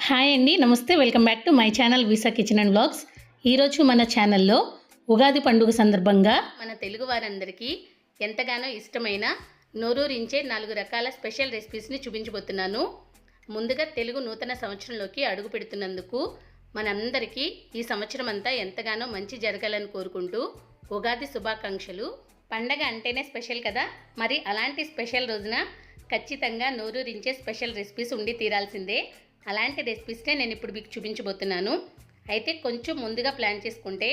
Hi అండి, నమస్తే. Welcome back to my channel visa kitchen and vlogs. ఈరోజు మన ఛానల్లో ఉగాది పండుగ సందర్భంగా మన తెలుగు వారందరికీ ఎంతగానో ఇష్టమైన నోరూరించే 4 రకాల స్పెషల్ రెసిపీస్ని చూపించబోతున్నాను. ముందుగా తెలుగు నూతన సంవత్సరంలోకి అడుగు పెడుతున్నందుకు మనందరికీ ఈ సంవత్సరం అంతా ఎంతగానో మంచి జరగాలని కోరుకుంటూ ఉగాది శుభాకాంక్షలు. పండగ అంటేనే స్పెషల్ కదా, మరి అలాంటి స్పెషల్ రోజున ఖచ్చితంగా నోరూరించే స్పెషల్ రెసిపీస్ ఉండి తీరాల్సిందే. అలాంటి రెసిపీస్నే నేను ఇప్పుడు మీకు చూపించబోతున్నాను. అయితే కొంచెం ముందుగా ప్లాన్ చేసుకుంటే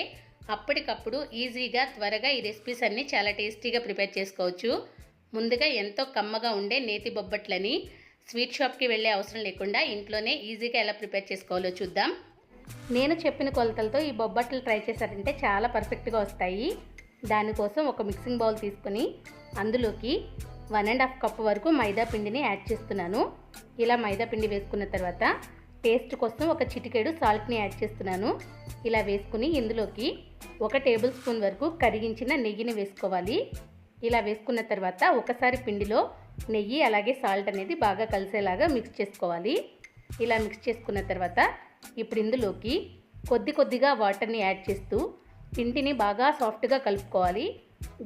అప్పటికప్పుడు ఈజీగా త్వరగా ఈ రెసిపీస్ అన్నీ చాలా టేస్టీగా ప్రిపేర్ చేసుకోవచ్చు. ముందుగా ఎంతో కమ్మగా ఉండే నేతి బొబ్బట్లని స్వీట్ షాప్కి వెళ్ళే అవసరం లేకుండా ఇంట్లోనే ఈజీగా ఎలా ప్రిపేర్ చేసుకోవాలో చూద్దాం. నేను చెప్పిన కొలతలతో ఈ బొబ్బట్లు ట్రై చేశారంటే చాలా పర్ఫెక్ట్గా వస్తాయి. దానికోసం ఒక మిక్సింగ్ బౌల్ తీసుకొని అందులోకి 1.5 కప్పు వరకు మైదా పిండిని యాడ్ చేస్తున్నాను. ఇలా మైదా పిండి వేసుకున్న తర్వాత టేస్ట్ కోసం ఒక చిటికెడు సాల్ట్ని యాడ్ చేస్తున్నాను. ఇలా వేసుకుని ఇందులోకి 1 టేబుల్ స్పూన్ వరకు కరిగించిన నెయ్యిని వేసుకోవాలి. ఇలా వేసుకున్న తర్వాత ఒకసారి పిండిలో నెయ్యి అలాగే సాల్ట్ అనేది బాగా కలిసేలాగా మిక్స్ చేసుకోవాలి. ఇలా మిక్స్ చేసుకున్న తర్వాత ఇప్పుడు ఇందులోకి కొద్దిగా వాటర్ని యాడ్ చేస్తూ పిండిని బాగా సాఫ్ట్గా కలుపుకోవాలి.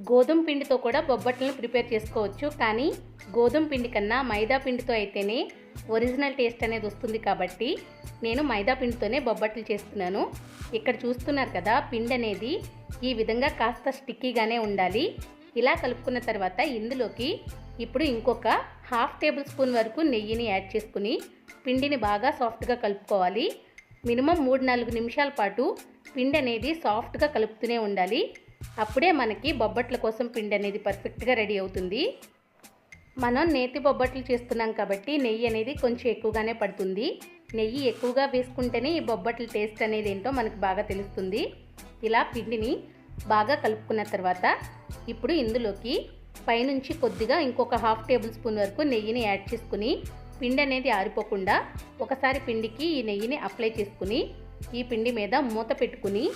గోధుమ పిండితో కూడా బొబ్బట్లను ప్రిపేర్ చేసుకోవచ్చు, కానీ గోధుమ పిండి కన్నా మైదా పిండితో అయితేనే ఒరిజినల్ టేస్ట్ అనేది వస్తుంది. కాబట్టి నేను మైదా పిండితోనే బొబ్బట్లు చేస్తున్నాను. ఇక్కడ చూస్తున్నారు కదా, పిండి అనేది ఈ విధంగా కాస్త స్టిక్కీగానే ఉండాలి. ఇలా కలుపుకున్న తర్వాత ఇందులోకి ఇప్పుడు ఇంకొక 1/2 టేబుల్ స్పూన్ వరకు నెయ్యిని యాడ్ చేసుకుని పిండిని బాగా సాఫ్ట్గా కలుపుకోవాలి. మినిమం 3-4 నిమిషాల పాటు పిండి అనేది సాఫ్ట్గా కలుపుతూనే ఉండాలి. అప్పుడే మనకి బొబ్బట్ల కోసం పిండి అనేది పర్ఫెక్ట్గా రెడీ అవుతుంది. మనం నేతి బొబ్బట్లు చేస్తున్నాం కాబట్టి నెయ్యి అనేది కొంచెం ఎక్కువగానే పడుతుంది. నెయ్యి ఎక్కువగా వేసుకుంటేనే ఈ బొబ్బట్ల టేస్ట్ అనేది ఏంటో మనకు బాగా తెలుస్తుంది. ఇలా పిండిని బాగా కలుపుకున్న తర్వాత ఇప్పుడు ఇందులోకి పైనుంచి కొద్దిగా ఇంకొక 1/2 టేబుల్ స్పూన్ వరకు నెయ్యిని యాడ్ చేసుకుని పిండి అనేది ఆరిపోకుండా ఒకసారి పిండికి ఈ నెయ్యిని అప్లై చేసుకుని ఈ పిండి మీద మూత పెట్టుకుని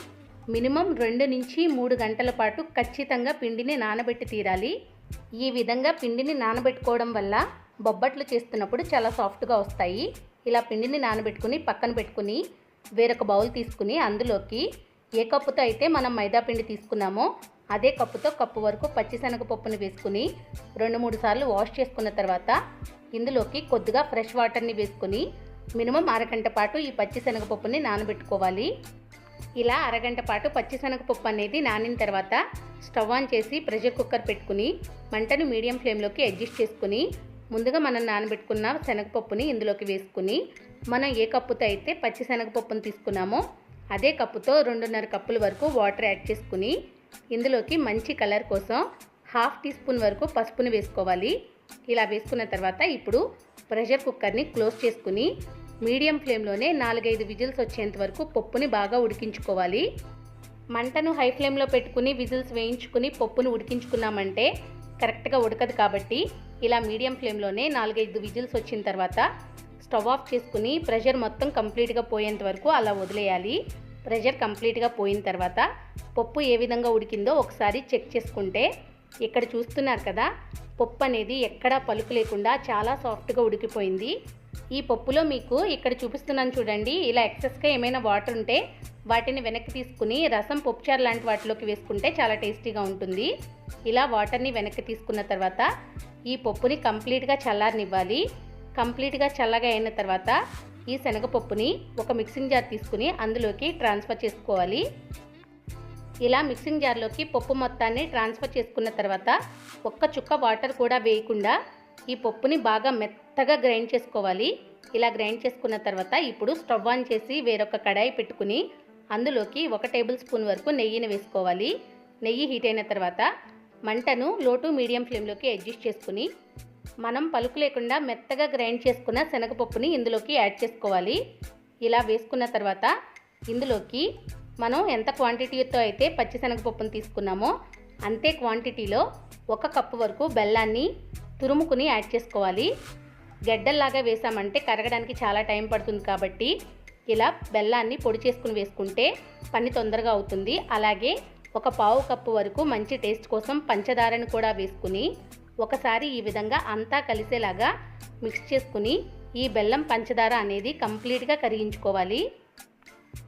మినిమం 2 నుంచి 3 గంటల పాటు ఖచ్చితంగా పిండిని నానబెట్టి తీరాలి. ఈ విధంగా పిండిని నానబెట్టుకోవడం వల్ల బొబ్బట్లు చేస్తున్నప్పుడు చాలా సాఫ్ట్గా వస్తాయి. ఇలా పిండిని నానబెట్టుకుని పక్కన పెట్టుకుని వేరొక బౌల్ తీసుకుని అందులోకి ఏ కప్పుతో అయితే మనం మైదా పిండి తీసుకున్నామో అదే కప్పుతో కప్పు వరకు పచ్చిశనగపప్పుని వేసుకుని 2-3 సార్లు వాష్ చేసుకున్న తర్వాత ఇందులోకి కొద్దిగా ఫ్రెష్ వాటర్ని వేసుకుని మినిమం అరగంట పాటు ఈ పచ్చిశనగపప్పుని నానబెట్టుకోవాలి. ఇలా అరగంట పాటు పచ్చిశనగపప్పు అనేది నానిన తర్వాత స్టవ్ ఆన్ చేసి ప్రెషర్ కుక్కర్ పెట్టుకుని మంటను మీడియం ఫ్లేమ్లోకి అడ్జస్ట్ చేసుకుని ముందుగా మనం నానబెట్టుకున్న శనగపప్పుని ఇందులోకి వేసుకుని మనం ఏ కప్పుతో అయితే పచ్చిశనగపప్పుని తీసుకున్నామో అదే కప్పుతో 2.5 కప్పుల వరకు వాటర్ యాడ్ చేసుకుని ఇందులోకి మంచి కలర్ కోసం 1/2 టీ స్పూన్ వరకు పసుపుని వేసుకోవాలి. ఇలా వేసుకున్న తర్వాత ఇప్పుడు ప్రెషర్ కుక్కర్ని క్లోజ్ చేసుకుని మీడియం ఫ్లేమ్లోనే 4-5 విజిల్స్ వచ్చేంత వరకు పప్పుని బాగా ఉడికించుకోవాలి. మంటను హై ఫ్లేమ్లో పెట్టుకుని విజిల్స్ వేయించుకుని పప్పును ఉడికించుకున్నామంటే కరెక్ట్గా ఉడకదు. కాబట్టి ఇలా మీడియం ఫ్లేమ్లోనే 4-5 విజిల్స్ వచ్చిన తర్వాత స్టవ్ ఆఫ్ చేసుకుని ప్రెషర్ మొత్తం కంప్లీట్గా పోయేంత వరకు అలా వదిలేయాలి. ప్రెషర్ కంప్లీట్గా పోయిన తర్వాత పప్పు ఏ విధంగా ఉడికిందో ఒకసారి చెక్ చేసుకుంటే ఇక్కడ చూస్తున్నారు కదా, పప్పు అనేది ఎక్కడా పలుకు లేకుండా చాలా సాఫ్ట్గా ఉడికిపోయింది. ఈ పప్పులో మీకు ఇక్కడ చూపిస్తున్నాను చూడండి, ఇలా ఎక్సెస్గా ఏమైనా వాటర్ ఉంటే వాటిని వెనక్కి తీసుకుని రసం పప్పుచారు లాంటి వాటిలోకి వేసుకుంటే చాలా టేస్టీగా ఉంటుంది. ఇలా వాటర్ని వెనక్కి తీసుకున్న తర్వాత ఈ పప్పుని కంప్లీట్గా చల్లారనివ్వాలి. కంప్లీట్గా చల్లగా అయిన తర్వాత ఈ శనగపప్పుని ఒక మిక్సింగ్ జార్ తీసుకుని అందులోకి ట్రాన్స్ఫర్ చేసుకోవాలి. ఇలా మిక్సింగ్ జార్లోకి పప్పు మొత్తాన్ని ట్రాన్స్ఫర్ చేసుకున్న తర్వాత ఒక్క చుక్క వాటర్ కూడా వేయకుండా ఈ పప్పుని బాగా మెత్తగా గ్రైండ్ చేసుకోవాలి. ఇలా గ్రైండ్ చేసుకున్న తర్వాత ఇప్పుడు స్టవ్ ఆన్ చేసి వేరొక కడాయి పెట్టుకుని అందులోకి 1 టేబుల్ స్పూన్ వరకు నెయ్యిని వేసుకోవాలి. నెయ్యి హీట్ అయిన తర్వాత మంటను లో టు మీడియం ఫ్లేమ్లోకి అడ్జస్ట్ చేసుకుని మనం పలుకు లేకుండా మెత్తగా గ్రైండ్ చేసుకున్న శనగపప్పుని ఇందులోకి యాడ్ చేసుకోవాలి. ఇలా వేసుకున్న తర్వాత ఇందులోకి మనం ఎంత క్వాంటిటీతో అయితే పచ్చిశనగపప్పుని తీసుకున్నామో అంతే క్వాంటిటీలో 1 కప్పు వరకు బెల్లాన్ని తురుముకుని యాడ్ చేసుకోవాలి. గడ్డల్లాగా వేసామంటే కరగడానికి చాలా టైం పడుతుంది. కాబట్టి ఇలా బెల్లాన్ని పొడి చేసుకుని వేసుకుంటే పని తొందరగా అవుతుంది. అలాగే 1/4 కప్పు వరకు మంచి టేస్ట్ కోసం పంచదారని కూడా వేసుకుని ఒకసారి ఈ విధంగా అంతా కలిసేలాగా మిక్స్ చేసుకుని ఈ బెల్లం పంచదార అనేది కంప్లీట్గా కరిగించుకోవాలి.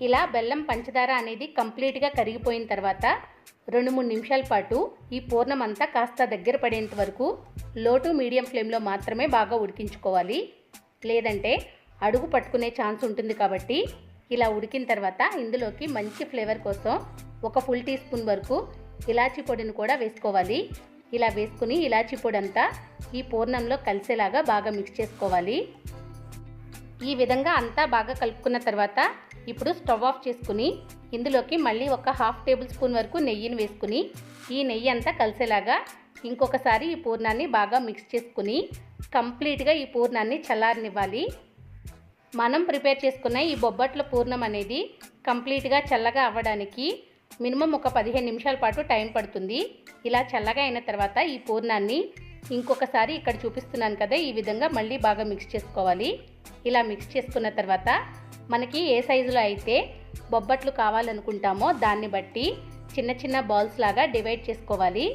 ఇలా బెల్లం పంచదార అనేది కంప్లీట్గా కరిగిపోయిన తర్వాత 2-3 నిమిషాల పాటు ఈ పూర్ణం అంతా కాస్త దగ్గర పడేంత వరకు లో టు మీడియం ఫ్లేమ్లో మాత్రమే బాగా ఉడికించుకోవాలి. లేదంటే అడుగు పట్టుకునే ఛాన్స్ ఉంటుంది కాబట్టి ఇలా ఉడికిన తర్వాత ఇందులోకి మంచి ఫ్లేవర్ కోసం ఒక ఫుల్ టీ స్పూన్ వరకు ఇలాచీ పొడిని కూడా వేసుకోవాలి. ఇలా వేసుకుని ఇలాచీ పొడి అంతా ఈ పూర్ణంలో కలిసేలాగా బాగా మిక్స్ చేసుకోవాలి. ఈ విధంగా అంతా బాగా కలుపుకున్న తర్వాత ఇప్పుడు స్టవ్ ఆఫ్ చేసుకుని ఇందులోకి మళ్ళీ ఒక 1/2 టేబుల్ స్పూన్ వరకు నెయ్యిని వేసుకుని ఈ నెయ్యి అంతా కలిసేలాగా ఇంకొకసారి ఈ పూర్ణాన్ని బాగా మిక్స్ చేసుకుని కంప్లీట్గా ఈ పూర్ణాన్ని చల్లారనివ్వాలి. మనం ప్రిపేర్ చేసుకున్న ఈ బొబ్బట్ల పూర్ణం అనేది కంప్లీట్గా చల్లగా అవ్వడానికి మినిమం ఒక 15 నిమిషాల పాటు టైం పడుతుంది. ఇలా చల్లగా అయిన తర్వాత ఈ పూర్ణాన్ని ఇంకొకసారి ఇక్కడ చూపిస్తున్నాను కదా, ఈ విధంగా మళ్ళీ బాగా మిక్స్ చేసుకోవాలి. ఇలా మిక్స్ చేసుకున్న తర్వాత మనకి ఏ సైజులో అయితే బొబ్బట్లు కావాలనుకుంటామో దాన్ని బట్టి చిన్న చిన్న బాల్స్ లాగా డివైడ్ చేసుకోవాలి.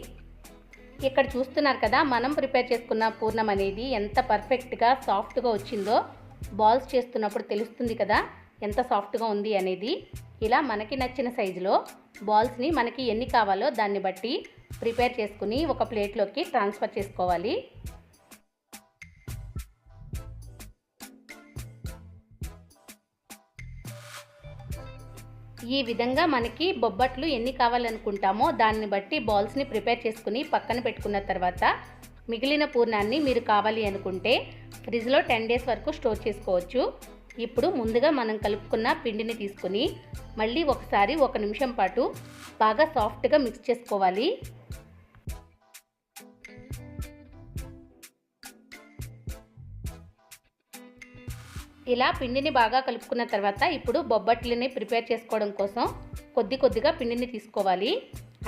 ఇక్కడ చూస్తున్నారు కదా, మనం ప్రిపేర్ చేసుకున్న పూర్ణం అనేది ఎంత పర్ఫెక్ట్గా సాఫ్ట్గా వచ్చిందో బాల్స్ చేస్తున్నప్పుడు తెలుస్తుంది కదా ఎంత సాఫ్ట్గా ఉంది అనేది. ఇలా మనకి నచ్చిన సైజులో బాల్స్ని మనకి ఎన్ని కావాలో దాన్ని బట్టి ప్రిపేర్ చేసుకుని ఒక ప్లేట్లోకి ట్రాన్స్ఫర్ చేసుకోవాలి. ఈ విధంగా మనకి బొబ్బట్లు ఎన్ని కావాలనుకుంటామో దాన్ని బట్టి బాల్స్ని ప్రిపేర్ చేసుకుని పక్కన పెట్టుకున్న తర్వాత మిగిలిన పూర్ణాన్ని మీరు కావాలి అనుకుంటే ఫ్రిడ్జ్లో 10 డేస్ వరకు స్టోర్ చేసుకోవచ్చు. ఇప్పుడు ముందుగా మనం కలుపుకున్న పిండిని తీసుకుని మళ్ళీ ఒకసారి 1 నిమిషం పాటు బాగా సాఫ్ట్గా మిక్స్ చేసుకోవాలి. ఇలా పిండిని బాగా కలుపుకున్న తర్వాత ఇప్పుడు బొబ్బట్లని ప్రిపేర్ చేసుకోవడం కోసం కొద్దిగా పిండిని తీసుకోవాలి.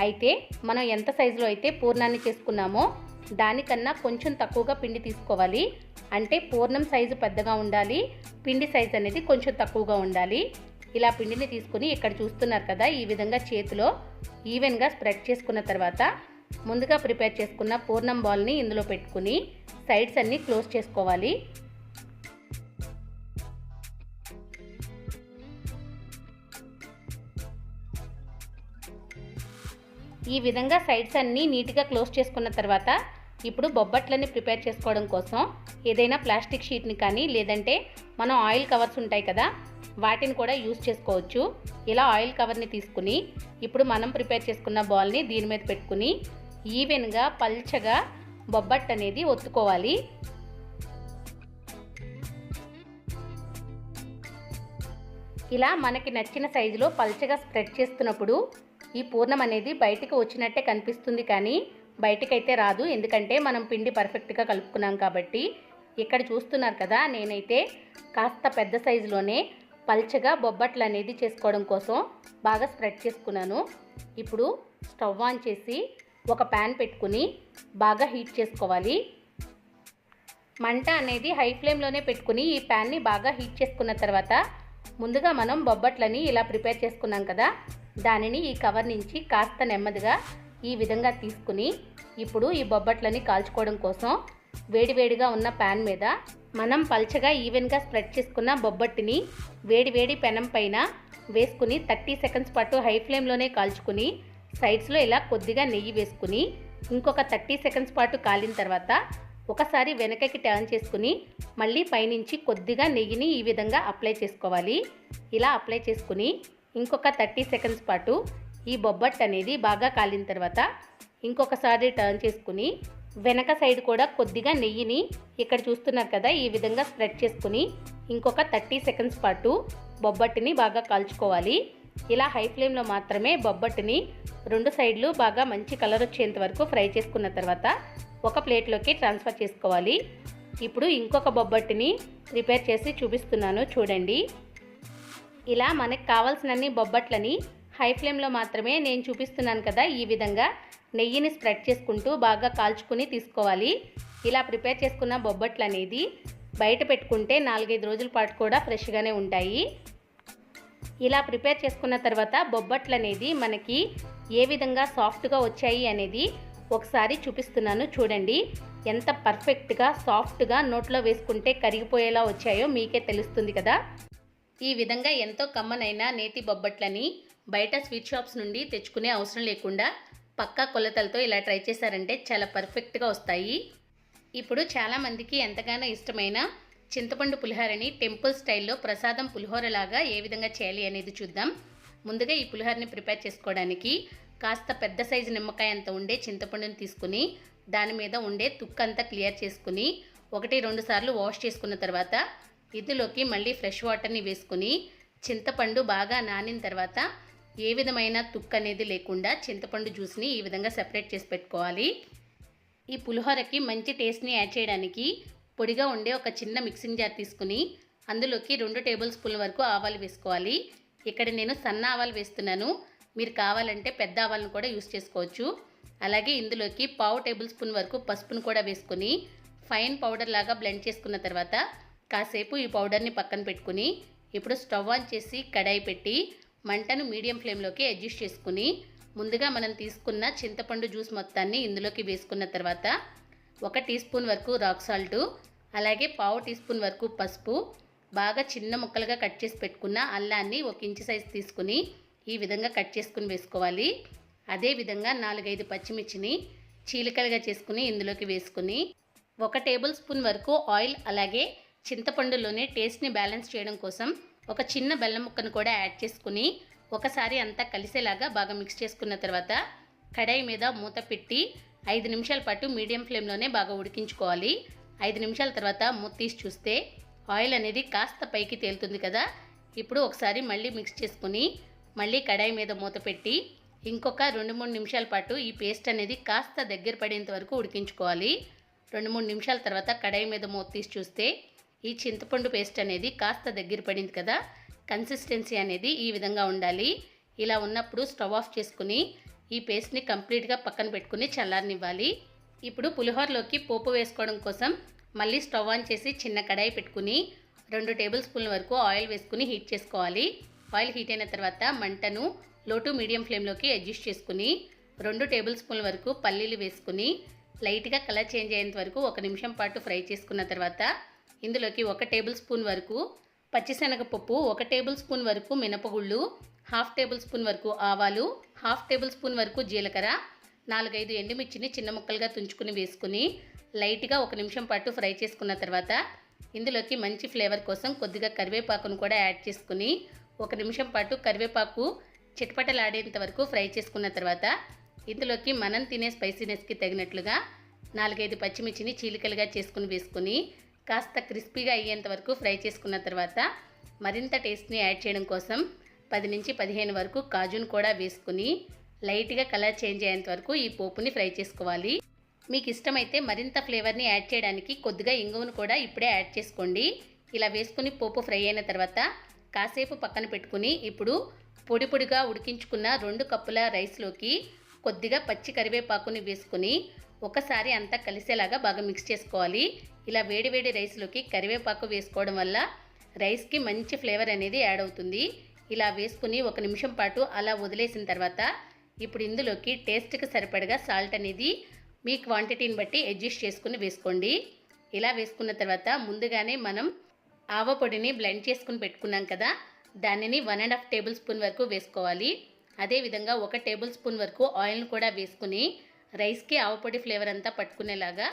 అయితే మనం ఎంత సైజులో అయితే పూర్ణాన్ని చేసుకున్నామో దానికన్నా కొంచెం తక్కువగా పిండి తీసుకోవాలి. అంటే పూర్ణం సైజు పెద్దగా ఉండాలి, పిండి సైజు అనేది కొంచెం తక్కువగా ఉండాలి. ఇలా పిండిని తీసుకుని ఇక్కడ చూస్తున్నారు కదా, ఈ విధంగా చేతిలో ఈవెన్గా స్ప్రెడ్ చేసుకున్న తర్వాత ముందుగా ప్రిపేర్ చేసుకున్న పూర్ణం బాల్ని ఇందులో పెట్టుకుని సైడ్స్ అన్నీ క్లోజ్ చేసుకోవాలి. ఈ విధంగా సైడ్స్ అన్నీ నీట్గా క్లోజ్ చేసుకున్న తర్వాత ఇప్పుడు బొబ్బట్లని ప్రిపేర్ చేసుకోవడం కోసం ఏదైనా ప్లాస్టిక్ షీట్ని కానీ లేదంటే మనం ఆయిల్ కవర్స్ ఉంటాయి కదా వాటిని కూడా యూజ్ చేసుకోవచ్చు. ఇలా ఆయిల్ కవర్ని తీసుకుని ఇప్పుడు మనం ప్రిపేర్ చేసుకున్న బాల్ని దీని మీద పెట్టుకుని ఈవెన్గా పల్చగా బొబ్బట్ అనేది ఒత్తుకోవాలి. ఇలా మనకి నచ్చిన సైజులో పల్చగా స్ప్రెడ్ చేస్తున్నప్పుడు ఈ పూర్ణం అనేది బయటికి వచ్చినట్టే కనిపిస్తుంది కానీ బయటికైతే రాదు. ఎందుకంటే మనం పిండి పర్ఫెక్ట్గా కలుపుకున్నాం కాబట్టి. ఇక్కడ చూస్తున్నారు కదా, నేనైతే కాస్త పెద్ద సైజులోనే పల్చగా బొబ్బట్లు అనేది చేసుకోవడం కోసం బాగా స్ప్రెడ్ చేసుకున్నాను. ఇప్పుడు స్టవ్ ఆన్ చేసి ఒక ప్యాన్ పెట్టుకుని బాగా హీట్ చేసుకోవాలి. మంట అనేది హై ఫ్లేమ్లోనే పెట్టుకుని ఈ ప్యాన్ని బాగా హీట్ చేసుకున్న తర్వాత ముందుగా మనం బొబ్బట్లని ఇలా ప్రిపేర్ చేసుకున్నాం కదా, దానిని ఈ కవర్ నుంచి కాస్త నెమ్మదిగా ఈ విధంగా తీసుకుని ఇప్పుడు ఈ బొబ్బట్లని కాల్చుకోవడం కోసం వేడివేడిగా ఉన్న ప్యాన్ మీద మనం పల్చగా ఈవెన్గా స్ప్రెడ్ చేసుకున్న బొబ్బట్టిని వేడివేడి పెనం పైన వేసుకుని 30 సెకండ్స్ పాటు హై ఫ్లేమ్లోనే కాల్చుకుని సైడ్స్లో ఇలా కొద్దిగా నెయ్యి వేసుకుని ఇంకొక 30 సెకండ్స్ పాటు కాలిన తర్వాత ఒకసారి వెనకకి టర్న్ చేసుకుని మళ్ళీ పైనుంచి కొద్దిగా నెయ్యిని ఈ విధంగా అప్లై చేసుకోవాలి. ఇలా అప్లై చేసుకుని ఇంకొక 30 సెకండ్స్ పాటు ఈ బొబ్బట్ అనేది బాగా కాలిన తర్వాత ఇంకొకసారి టర్న్ చేసుకుని వెనక సైడ్ కూడా కొద్దిగా నెయ్యిని ఇక్కడ చూస్తున్నారు కదా ఈ విధంగా స్ప్రెడ్ చేసుకుని ఇంకొక 30 సెకండ్స్ పాటు బొబ్బట్టిని బాగా కాల్చుకోవాలి. ఇలా హై ఫ్లేమ్లో మాత్రమే బొబ్బట్టిని 2 సైడ్లు బాగా మంచి కలర్ వచ్చేంత వరకు ఫ్రై చేసుకున్న తర్వాత ఒక ప్లేట్లోకి ట్రాన్స్ఫర్ చేసుకోవాలి. ఇప్పుడు ఇంకొక బొబ్బట్టిని ప్రిపేర్ చేసి చూపిస్తున్నాను చూడండి. ఇలా మనకు కావాల్సినన్ని బొబ్బట్లని హై ఫ్లేమ్లో మాత్రమే నేను చూపిస్తున్నాను కదా ఈ విధంగా నెయ్యిని స్ప్రెడ్ చేసుకుంటూ బాగా కాల్చుకుని తీసుకోవాలి. ఇలా ప్రిపేర్ చేసుకున్న బొబ్బట్లు అనేది బయట పెట్టుకుంటే 4-5 రోజుల పాటు కూడా ఫ్రెష్గానే ఉంటాయి. ఇలా ప్రిపేర్ చేసుకున్న తర్వాత బొబ్బట్లు అనేది మనకి ఏ విధంగా సాఫ్ట్గా వచ్చాయి అనేది ఒకసారి చూపిస్తున్నాను చూడండి. ఎంత పర్ఫెక్ట్గా సాఫ్ట్గా నోట్లో వేసుకుంటే కరిగిపోయేలా వచ్చాయో మీకే తెలుస్తుంది కదా. ఈ విధంగా ఎంతో కమ్మనైన నేతి బొబ్బట్లని బయట స్వీట్ షాప్స్ నుండి తెచ్చుకునే అవసరం లేకుండా పక్కా కొలతలతో ఇలా ట్రై చేశారంటే చాలా పర్ఫెక్ట్గా వస్తాయి. ఇప్పుడు చాలామందికి ఎంతగానో ఇష్టమైన చింతపండు పులిహోరని టెంపుల్ స్టైల్లో ప్రసాదం పులిహోరలాగా ఏ విధంగా చేయాలి అనేది చూద్దాం. ముందుగా ఈ పులిహోరని ప్రిపేర్ చేసుకోవడానికి కాస్త పెద్ద సైజు నిమ్మకాయ అంత ఉండే చింతపండుని తీసుకుని దాని మీద ఉండే తుక్కంతా క్లియర్ చేసుకుని 1-2 సార్లు వాష్ చేసుకున్న తర్వాత ఇందులోకి మళ్ళీ ఫ్రెష్ వాటర్ని వేసుకుని చింతపండు బాగా నానిన తర్వాత ఏ విధమైన తుక్కు అనేది లేకుండా చింతపండు జ్యూస్ని ఈ విధంగా సెపరేట్ చేసి పెట్టుకోవాలి. ఈ పులిహోరకి మంచి టేస్ట్ని యాడ్ చేయడానికి పొడిగా ఉండే ఒక చిన్న మిక్సింగ్ జార్ తీసుకుని అందులోకి 2 టేబుల్ స్పూన్ల వరకు ఆవాలు వేసుకోవాలి. ఇక్కడ నేను సన్న ఆవాలు వేస్తున్నాను, మీరు కావాలంటే పెద్ద ఆవాలను కూడా యూస్ చేసుకోవచ్చు. అలాగే ఇందులోకి 1/2 టేబుల్ స్పూన్ వరకు పసుపును కూడా వేసుకుని ఫైన్ పౌడర్ లాగా బ్లెండ్ చేసుకున్న తర్వాత కాసేపు ఈ పౌడర్ని పక్కన పెట్టుకుని ఇప్పుడు స్టవ్ ఆన్ చేసి కడాయి పెట్టి మంటను మీడియం ఫ్లేమ్లోకి అడ్జస్ట్ చేసుకుని ముందుగా మనం తీసుకున్న చింతపండు జ్యూస్ మొత్తాన్ని ఇందులోకి వేసుకున్న తర్వాత 1 టీ స్పూన్ వరకు రాక్ సాల్ట్, అలాగే 1/2 టీ స్పూన్ వరకు పసుపు, బాగా చిన్న ముక్కలుగా కట్ చేసి పెట్టుకున్న అల్లాన్ని 1 ఇంచు సైజు తీసుకుని ఈ విధంగా కట్ చేసుకుని వేసుకోవాలి. అదేవిధంగా 4-5 పచ్చిమిర్చిని చీలికలుగా చేసుకుని ఇందులోకి వేసుకుని 1 టేబుల్ స్పూన్ వరకు ఆయిల్, అలాగే చింతపండులోనే టేస్ట్ని బ్యాలెన్స్ చేయడం కోసం ఒక చిన్న బెల్లం ముక్కను కూడా యాడ్ చేసుకుని ఒకసారి అంతా కలిసేలాగా బాగా మిక్స్ చేసుకున్న తర్వాత కడాయి మీద మూత పెట్టి 5 నిమిషాల పాటు మీడియం ఫ్లేమ్లోనే బాగా ఉడికించుకోవాలి. 5 నిమిషాల తర్వాత మూత తీసి చూస్తే ఆయిల్ అనేది కాస్త పైకి తేలుతుంది కదా. ఇప్పుడు ఒకసారి మళ్ళీ మిక్స్ చేసుకుని మళ్ళీ కడాయి మీద మూత పెట్టి ఇంకొక 2-3 నిమిషాల పాటు ఈ పేస్ట్ అనేది కాస్త దగ్గర పడేంత వరకు ఉడికించుకోవాలి. 2-3 నిమిషాల తర్వాత కడాయి మీద మూత తీసి చూస్తే ఈ చింతపండు పేస్ట్ అనేది కాస్త దగ్గర పడింది కదా. కన్సిస్టెన్సీ అనేది ఈ విధంగా ఉండాలి. ఇలా ఉన్నప్పుడు స్టవ్ ఆఫ్ చేసుకుని ఈ పేస్ట్ని కంప్లీట్గా పక్కన పెట్టుకుని చల్లారనివ్వాలి. ఇప్పుడు పులిహోరలోకి పోపు వేసుకోవడం కోసం మళ్ళీ స్టవ్ ఆన్ చేసి చిన్న కడాయి పెట్టుకుని 2 టేబుల్ స్పూన్ల వరకు ఆయిల్ వేసుకుని హీట్ చేసుకోవాలి. ఆయిల్ హీట్ అయిన తర్వాత మంటను లో టు మీడియం ఫ్లేమ్లోకి అడ్జస్ట్ చేసుకుని 2 టేబుల్ స్పూన్ల వరకు పల్లీలు వేసుకుని లైట్గా కలర్ చేంజ్ అయ్యేంత వరకు 1 నిమిషం పాటు ఫ్రై చేసుకున్న తర్వాత ఇందులోకి 1 టేబుల్ స్పూన్ వరకు పచ్చిశనగపప్పు, 1 టేబుల్ స్పూన్ వరకు మినపగుళ్ళు, 1/2 టేబుల్ స్పూన్ వరకు ఆవాలు, 1/2 టేబుల్ స్పూన్ వరకు జీలకర్ర, 4-5 ఎండుమిర్చిని చిన్న ముక్కలుగా తుంచుకుని వేసుకుని లైట్గా 1 నిమిషం పాటు ఫ్రై చేసుకున్న తర్వాత ఇందులోకి మంచి ఫ్లేవర్ కోసం కొద్దిగా కరివేపాకును కూడా యాడ్ చేసుకుని 1 నిమిషం పాటు కరివేపాకు చిటపటలాడేంత వరకు ఫ్రై చేసుకున్న తర్వాత ఇందులోకి మనం తినే స్పైసీనెస్కి తగినట్లుగా 4-5 పచ్చిమిర్చిని చీలికలుగా చేసుకుని వేసుకుని కాస్త క్రిస్పీగా అయ్యేంత వరకు ఫ్రై చేసుకున్న తర్వాత మరింత టేస్ట్ని యాడ్ చేయడం కోసం 10-15 వరకు కాజును కూడా వేసుకుని లైట్గా కలర్ చేంజ్ అయ్యేంత వరకు ఈ పోపుని ఫ్రై చేసుకోవాలి. మీకు ఇష్టమైతే మరింత ఫ్లేవర్ని యాడ్ చేయడానికి కొద్దిగా ఇంగువను కూడా ఇప్పుడే యాడ్ చేసుకోండి. ఇలా వేసుకుని పోపు ఫ్రై అయిన తర్వాత కాసేపు పక్కన పెట్టుకుని ఇప్పుడు పొడి పొడిగా ఉడికించుకున్న 2 కప్పుల రైస్లోకి కొద్దిగా పచ్చి కరివేపాకుని వేసుకుని ఒకసారి అంతా కలిసేలాగా బాగా మిక్స్ చేసుకోవాలి. ఇలా వేడివేడి రైస్లోకి కరివేపాకు వేసుకోవడం వల్ల రైస్కి మంచి ఫ్లేవర్ అనేది యాడ్ అవుతుంది. ఇలా వేసుకుని 1 నిమిషం పాటు అలా వదిలేసిన తర్వాత ఇప్పుడు ఇందులోకి టేస్ట్కి సరిపడగా సాల్ట్ అనేది మీ క్వాంటిటీని బట్టి అడ్జస్ట్ చేసుకుని వేసుకోండి. ఇలా వేసుకున్న తర్వాత ముందుగానే మనం ఆవపొడిని బ్లెండ్ చేసుకుని పెట్టుకున్నాం కదా, దానిని 1.5 టేబుల్ స్పూన్ వరకు వేసుకోవాలి. అదేవిధంగా 1 టేబుల్ స్పూన్ వరకు ఆయిల్ను కూడా వేసుకుని రైస్కి ఆవపొడి ఫ్లేవర్ అంతా పట్టుకునేలాగా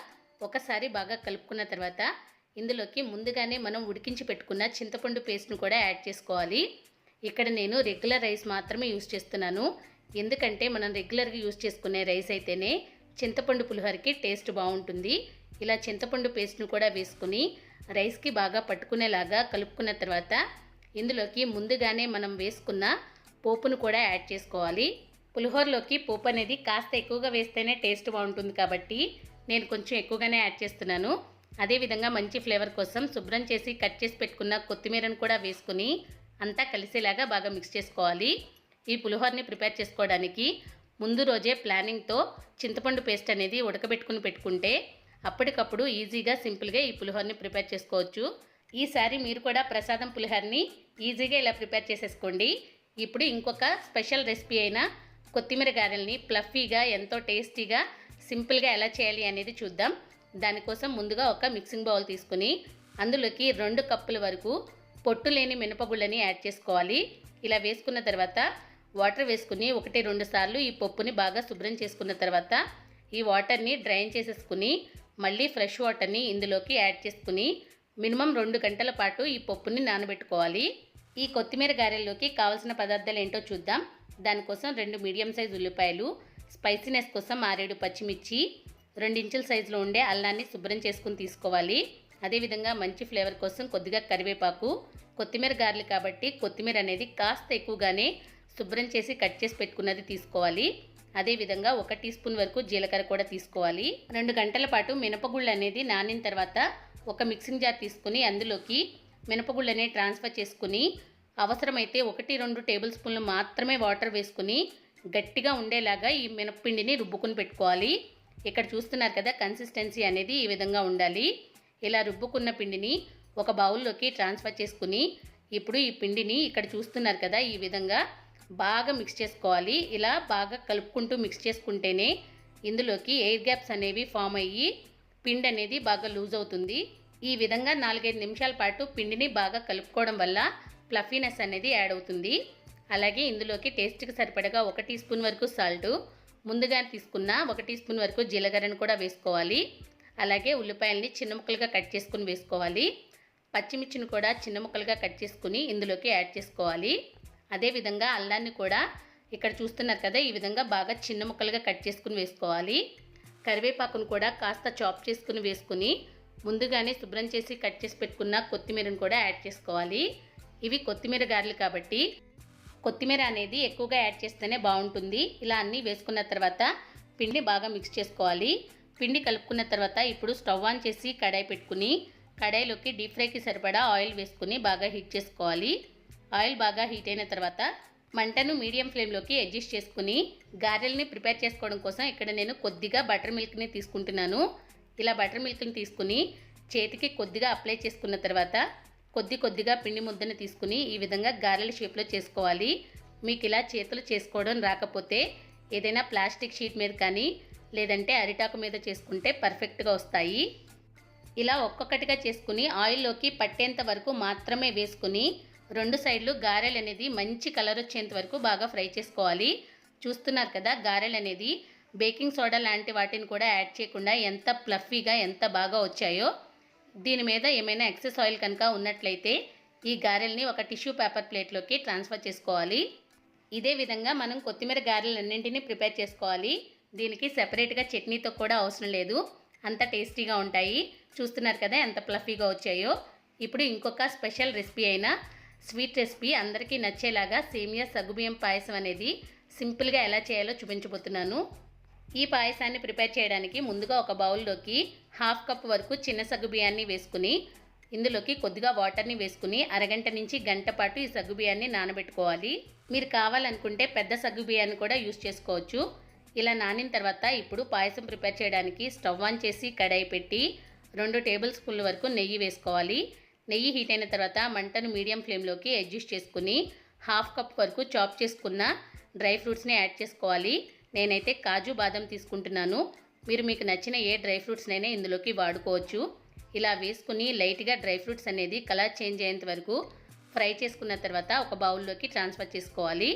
ఒకసారి బాగా కలుపుకున్న తర్వాత ఇందులోకి ముందుగానే మనం ఉడికించి పెట్టుకున్న చింతపండు పేస్ట్ను కూడా యాడ్ చేసుకోవాలి. ఇక్కడ నేను రెగ్యులర్ రైస్ మాత్రమే యూస్ చేస్తున్నాను, ఎందుకంటే మనం రెగ్యులర్గా యూస్ చేసుకునే రైస్ అయితేనే చింతపండు పులిహోరకి టేస్ట్ బాగుంటుంది. ఇలా చింతపండు పేస్ట్ను కూడా వేసుకుని రైస్కి బాగా పట్టుకునేలాగా కలుపుకున్న తర్వాత ఇందులోకి ముందుగానే మనం వేసుకున్న పోపును కూడా యాడ్ చేసుకోవాలి. పులిహోరలోకి పోపు అనేది కాస్త ఎక్కువగా వేస్తేనే టేస్ట్ బాగుంటుంది కాబట్టి నేను కొంచెం ఎక్కువగానే యాడ్ చేస్తున్నాను. అదేవిధంగా మంచి ఫ్లేవర్ కోసం శుభ్రం చేసి కట్ చేసి పెట్టుకున్న కొత్తిమీరను కూడా వేసుకుని అంతా కలిసేలాగా బాగా మిక్స్ చేసుకోవాలి. ఈ పులిహోరని ప్రిపేర్ చేసుకోవడానికి ముందు రోజే ప్లానింగ్తో చింతపండు పేస్ట్ అనేది ఉడకబెట్టుకుని పెట్టుకుంటే అప్పటికప్పుడు ఈజీగా సింపుల్గా ఈ పులిహోరని ప్రిపేర్ చేసుకోవచ్చు. ఈసారి మీరు కూడా ప్రసాదం పులిహోరని ఈజీగా ఇలా ప్రిపేర్ చేసేసుకోండి. ఇప్పుడు ఇంకొక స్పెషల్ రెసిపీ అయిన కొత్తిమీర గారెల్ని ఫ్లఫీగా ఎంతో టేస్టీగా సింపుల్గా ఎలా చేయాలి అనేది చూద్దాం. దానికోసం ముందుగా ఒక మిక్సింగ్ బౌల్ తీసుకుని అందులోకి 2 కప్పుల వరకు పొట్టు లేని మినపగుళ్ళని యాడ్ చేసుకోవాలి. ఇలా వేసుకున్న తర్వాత వాటర్ వేసుకుని 1-2 సార్లు ఈ పప్పుని బాగా శుభ్రం చేసుకున్న తర్వాత ఈ వాటర్ని డ్రైన్ చేసేసుకుని మళ్ళీ ఫ్రెష్ వాటర్ని ఇందులోకి యాడ్ చేసుకుని మినిమం 2 గంటల పాటు ఈ పప్పుని నానబెట్టుకోవాలి. ఈ కొత్తిమీర గారెల్లోకి కావాల్సిన పదార్థాలు ఏంటో చూద్దాం. దానికోసం 2 మీడియం సైజు ఉల్లిపాయలు, స్పైసీనెస్ కోసం 6-7 పచ్చిమిర్చి, 2 ఇంచుల సైజులో ఉండే అల్లాన్ని శుభ్రం చేసుకుని తీసుకోవాలి. అదేవిధంగా మంచి ఫ్లేవర్ కోసం కొద్దిగా కరివేపాకు, కొత్తిమీర గారెలు కాబట్టి కొత్తిమీర అనేది కాస్త ఎక్కువగానే శుభ్రం చేసి కట్ చేసి పెట్టుకున్నది తీసుకోవాలి. అదేవిధంగా 1 టీ స్పూన్ వరకు జీలకర్ర కూడా తీసుకోవాలి. 2 గంటల పాటు మినపగుళ్ళు అనేది నానిన తర్వాత ఒక మిక్సింగ్ జార్ తీసుకుని అందులోకి మినపగుళ్ళని ట్రాన్స్ఫర్ చేసుకుని అవసరమైతే 1-2 టేబుల్ స్పూన్లు మాత్రమే వాటర్ వేసుకుని గట్టిగా ఉండేలాగా ఈ మినప్పిండిని రుబ్బుకుని పెట్టుకోవాలి. ఇక్కడ చూస్తున్నారు కదా, కన్సిస్టెన్సీ అనేది ఈ విధంగా ఉండాలి. ఇలా రుబ్బుకున్న పిండిని ఒక బౌల్లోకి ట్రాన్స్ఫర్ చేసుకుని ఇప్పుడు ఈ పిండిని ఇక్కడ చూస్తున్నారు కదా, ఈ విధంగా బాగా మిక్స్ చేసుకోవాలి. ఇలా బాగా కలుపుకుంటూ మిక్స్ చేసుకుంటేనే ఇందులోకి ఎయిర్ గ్యాప్స్ అనేవి ఫామ్ అయ్యి పిండి అనేది బాగా లూజ్ అవుతుంది. ఈ విధంగా 4-5 నిమిషాల పాటు పిండిని బాగా కలుపుకోవడం వల్ల ఫ్లఫీనెస్ అనేది యాడ్ అవుతుంది. అలాగే ఇందులోకి టేస్ట్కి సరిపడగా 1 టీ స్పూన్ వరకు సాల్ట్, ముందుగా తీసుకున్న 1 టీ స్పూన్ వరకు జీలకర్రను కూడా వేసుకోవాలి. అలాగే ఉల్లిపాయల్ని చిన్న ముక్కలుగా కట్ చేసుకుని వేసుకోవాలి. పచ్చిమిర్చిని కూడా చిన్న ముక్కలుగా కట్ చేసుకుని ఇందులోకి యాడ్ చేసుకోవాలి. అదేవిధంగా అల్లాన్ని కూడా ఇక్కడ చూస్తున్నారు కదా, ఈ విధంగా బాగా చిన్న ముక్కలుగా కట్ చేసుకుని వేసుకోవాలి. కరివేపాకును కూడా కాస్త చాప్ చేసుకుని వేసుకుని ముందుగానే శుభ్రం చేసి కట్ చేసి పెట్టుకున్న కొత్తిమీరను కూడా యాడ్ చేసుకోవాలి. ఇవి కొత్తిమీర గారెలు కాబట్టి కొత్తిమీర అనేది ఎక్కువగా యాడ్ చేస్తేనే బాగుంటుంది. ఇలా అన్నీ వేసుకున్న తర్వాత పిండిని బాగా మిక్స్ చేసుకోవాలి. పిండి కలుపుకున్న తర్వాత ఇప్పుడు స్టవ్ ఆన్ చేసి కడాయి పెట్టుకుని కడాయిలోకి డీప్ ఫ్రైకి సరిపడా ఆయిల్ వేసుకుని బాగా హీట్ చేసుకోవాలి. ఆయిల్ బాగా హీట్ అయిన తర్వాత మంటను మీడియం ఫ్లేమ్లోకి అడ్జస్ట్ చేసుకుని గారెల్ని ప్రిపేర్ చేసుకోవడం కోసం ఇక్కడ నేను కొద్దిగా బటర్ మిల్క్ని తీసుకుంటున్నాను. ఇలా బటర్ మిల్క్ని తీసుకుని చేతికి కొద్దిగా అప్లై చేసుకున్న తర్వాత కొద్దిగా పిండి ముద్దను తీసుకుని ఈ విధంగా గారెల షేప్లో చేసుకోవాలి. మీకు ఇలా చేతులు చేసుకోవడం రాకపోతే ఏదైనా ప్లాస్టిక్ షీట్ మీద కానీ లేదంటే అరిటాకు మీద చేసుకుంటే పర్ఫెక్ట్గా వస్తాయి. ఇలా ఒక్కొక్కటిగా చేసుకుని ఆయిల్లోకి పట్టేంత వరకు మాత్రమే వేసుకుని 2 సైడ్లు గారెలు అనేది మంచి కలర్ వచ్చేంత వరకు బాగా ఫ్రై చేసుకోవాలి. చూస్తున్నారు కదా, గారెలు అనేది బేకింగ్ సోడా లాంటి వాటిని కూడా యాడ్ చేయకుండా ఎంత ఫ్లఫీగా ఎంత బాగా వచ్చాయో. దీని మీద ఏమైనా ఎక్సెస్ ఆయిల్ కనుక ఉన్నట్లయితే ఈ గారెల్ని ఒక టిష్యూ పేపర్ ప్లేట్లోకి ట్రాన్స్ఫర్ చేసుకోవాలి. ఇదే విధంగా మనం కొత్తిమీర గారెలన్నింటినీ ప్రిపేర్ చేసుకోవాలి. దీనికి సెపరేట్గా చట్నీతో కూడా అవసరం లేదు, అంత టేస్టీగా ఉంటాయి. చూస్తున్నారు కదా ఎంత ఫ్లఫీగా వచ్చాయో. ఇప్పుడు ఇంకొక స్పెషల్ రెసిపీ అయిన స్వీట్ రెసిపీ అందరికీ నచ్చేలాగా సేమియా సగ్గుబియ్యం పాయసం అనేది సింపుల్గా ఎలా చేయాలో చూపించబోతున్నాను. ఈ పాయసాన్ని ప్రిపేర్ చేయడానికి ముందుగా ఒక బౌల్లోకి 1/2 కప్ వరకు చిన్న సగ్గుబియ్యాన్ని వేసుకుని ఇందులోకి కొద్దిగా వాటర్ని వేసుకుని అరగంట నుంచి గంట పాటు ఈ సగ్గుబియ్యాన్ని నానబెట్టుకోవాలి. మీరు కావాలనుకుంటే పెద్ద సగ్గుబియ్యాన్ని కూడా యూస్ చేసుకోవచ్చు. ఇలా నానిన తర్వాత ఇప్పుడు పాయసం ప్రిపేర్ చేయడానికి స్టవ్ ఆన్ చేసి కడాయి పెట్టి 2 టేబుల్ స్పూన్ల వరకు నెయ్యి వేసుకోవాలి. నెయ్యి హీట్ అయిన తర్వాత మంటను మీడియం ఫ్లేమ్లోకి అడ్జస్ట్ చేసుకుని 1/2 కప్ వరకు చాప్ చేసుకున్న డ్రై ఫ్రూట్స్ని యాడ్ చేసుకోవాలి. నేనైతే కాజు బాదం తీసుకుంటున్నాను. మీరు మీకు నచ్చిన ఏ డ్రై ఫ్రూట్స్నైనా ఇందులోకి వాడుకోవచ్చు. ఇలా వేసుకుని లైట్గా డ్రై ఫ్రూట్స్ అనేది కలర్ చేంజ్ అయ్యేంత వరకు ఫ్రై చేసుకున్న తర్వాత ఒక బౌల్లోకి ట్రాన్స్ఫర్ చేసుకోవాలి.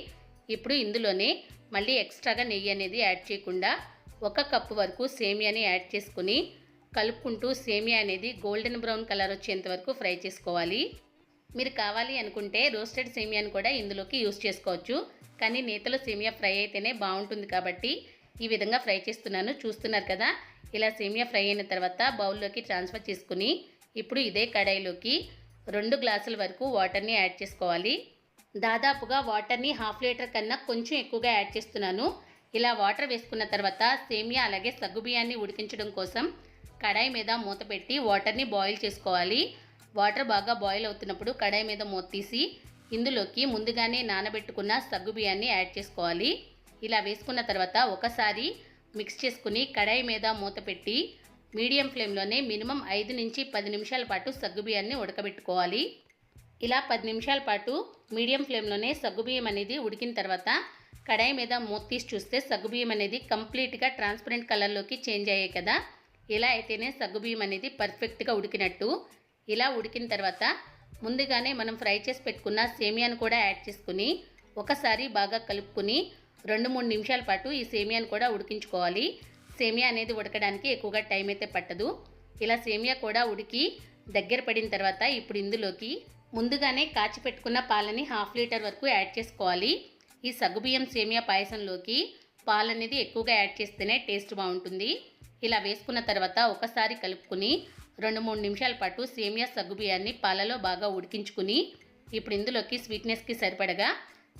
ఇప్పుడు ఇందులోనే మళ్ళీ ఎక్స్ట్రాగా నెయ్యి అనేది యాడ్ చేయకుండా 1 కప్పు వరకు సేమియాని యాడ్ చేసుకుని కలుపుకుంటూ సేమియా అనేది గోల్డెన్ బ్రౌన్ కలర్ వచ్చేంత వరకు ఫ్రై చేసుకోవాలి. మీరు కావాలి అనుకుంటే రోస్టెడ్ సేమియాని కూడా ఇందులోకి యూస్ చేసుకోవచ్చు. కానీ నేతలో సేమియా ఫ్రై అయితేనే బాగుంటుంది కాబట్టి ఈ విధంగా ఫ్రై చేస్తున్నాను. చూస్తున్నారు కదా, ఇలా సేమియా ఫ్రై అయిన తర్వాత బౌల్లోకి ట్రాన్స్ఫర్ చేసుకుని ఇప్పుడు ఇదే కడాయిలోకి 2 గ్లాసుల వరకు వాటర్ని యాడ్ చేసుకోవాలి. దాదాపుగా వాటర్ని 1/2 లీటర్ కన్నా కొంచెం ఎక్కువగా యాడ్ చేస్తున్నాను. ఇలా వాటర్ వేసుకున్న తర్వాత సేమియా అలాగే సగ్గుబియ్యాన్ని ఉడికించడం కోసం కడాయి మీద మూత పెట్టి వాటర్ని బాయిల్ చేసుకోవాలి. వాటర్ బాగా బాయిల్ అవుతున్నప్పుడు కడాయి మీద మూత తీసి ఇందులోకి ముందుగానే నానబెట్టుకున్న సగ్గుబియ్యాన్ని యాడ్ చేసుకోవాలి. ఇలా వేసుకున్న తర్వాత ఒకసారి మిక్స్ చేసుకుని కడాయి మీద మూత పెట్టి మీడియం ఫ్లేమ్లోనే మినిమం 5 నుంచి 10 నిమిషాల పాటు సగ్గుబియ్యాన్ని ఉడకబెట్టుకోవాలి. ఇలా 10 నిమిషాల పాటు మీడియం ఫ్లేమ్లోనే సగ్గుబియ్యం అనేది ఉడికిన తర్వాత కడాయి మీద మూత తీసి చూస్తే సగ్గుబియ్యం అనేది కంప్లీట్గా ట్రాన్స్పరెంట్ కలర్లోకి చేంజ్ అయ్యాయి కదా. ఇలా అయితేనే సగ్గుబియ్యం అనేది పర్ఫెక్ట్గా ఉడికినట్టు. ఇలా ఉడికిన తర్వాత ముందుగానే మనం ఫ్రై చేసి పెట్టుకున్న సేమియాను కూడా యాడ్ చేసుకుని ఒకసారి బాగా కలుపుకుని 2-3 నిమిషాల పాటు ఈ సేమియాను కూడా ఉడికించుకోవాలి. సేమియా అనేది ఉడకడానికి ఎక్కువగా టైం అయితే పట్టదు. ఇలా సేమియా కూడా ఉడికి దగ్గర పడిన తర్వాత ఇప్పుడు ఇందులోకి ముందుగానే కాచి పెట్టుకున్న పాలని 1/2 లీటర్ వరకు యాడ్ చేసుకోవాలి. ఈ సగ్గుబియ్యం సేమియా పాయసంలోకి పాలు అనేది ఎక్కువగా యాడ్ చేస్తేనే టేస్ట్ బాగుంటుంది. ఇలా వేసుకున్న తర్వాత ఒకసారి కలుపుకుని 2-3 నిమిషాల పాటు సేమియా సగ్గుబియ్యాన్ని పాలలో బాగా ఉడికించుకుని ఇప్పుడు ఇందులోకి స్వీట్నెస్కి సరిపడగా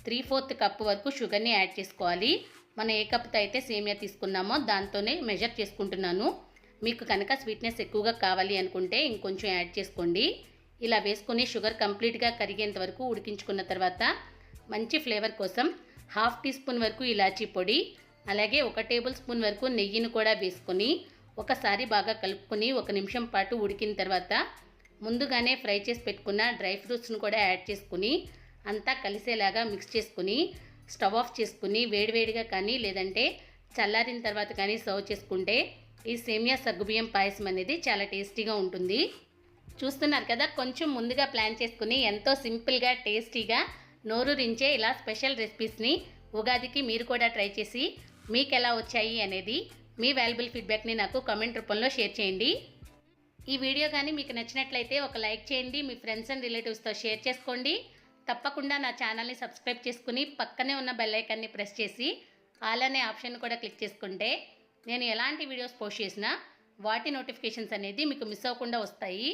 3/4 కప్పు వరకు షుగర్ని యాడ్ చేసుకోవాలి. మనం ఏ కప్పుతో అయితే సేమియా తీసుకున్నామో దాంతోనే మెజర్ చేసుకుంటున్నాను. మీకు కనుక స్వీట్నెస్ ఎక్కువగా కావాలి అనుకుంటే ఇంకొంచెం యాడ్ చేసుకోండి. ఇలా వేసుకొని షుగర్ కంప్లీట్గా కరిగేంత వరకు ఉడికించుకున్న తర్వాత మంచి ఫ్లేవర్ కోసం 1/2 టీ స్పూన్ వరకు ఇలాచీ పొడి, అలాగే 1 టేబుల్ స్పూన్ వరకు నెయ్యిని కూడా వేసుకొని ఒకసారి బాగా కలుపుకొని 1 నిమిషం పాటు ఉడికిన తర్వాత ముందుగానే ఫ్రై చేసి పెట్టుకున్న డ్రై ఫ్రూట్స్ను కూడా యాడ్ చేసుకుని అంతా కలిసేలాగా మిక్స్ చేసుకుని స్టవ్ ఆఫ్ చేసుకుని వేడివేడిగా కానీ లేదంటే చల్లారిన తర్వాత కానీ సర్వ్ చేసుకుంటే ఈ సేమియా సగ్గుబియ్యం పాయసం అనేది చాలా టేస్టీగా ఉంటుంది. చూస్తున్నారు కదా, కొంచెం ముందుగా ప్లాన్ చేసుకుని ఎంతో సింపుల్గా టేస్టీగా నోరూరించే ఇలా స్పెషల్ రెసిపీస్ని ఉగాదికి మీరు కూడా ట్రై చేసి మీకు ఎలా వచ్చాయి అనేది మీ వాల్యుబుల్ ఫీడ్బ్యాక్ని నాకు కామెంట్ రూపంలో షేర్ చేయండి. ఈ వీడియో కానీ మీకు నచ్చినట్లయితే ఒక లైక్ చేయండి, మీ ఫ్రెండ్స్ అండ్ రిలేటివ్స్తో షేర్ చేసుకోండి. తప్పకుండా నా ఛానల్ని సబ్స్క్రైబ్ చేసుకుని పక్కనే ఉన్న బెల్ ఐకాన్ని ప్రెస్ చేసి ఆల్ అనే ఆప్షన్ కూడా క్లిక్ చేసుకుంటే నేను ఎలాంటి వీడియోస్ పోస్ట్ చేసినా వాటి నోటిఫికేషన్స్ అనేది మీకు మిస్ అవ్వకుండా వస్తాయి.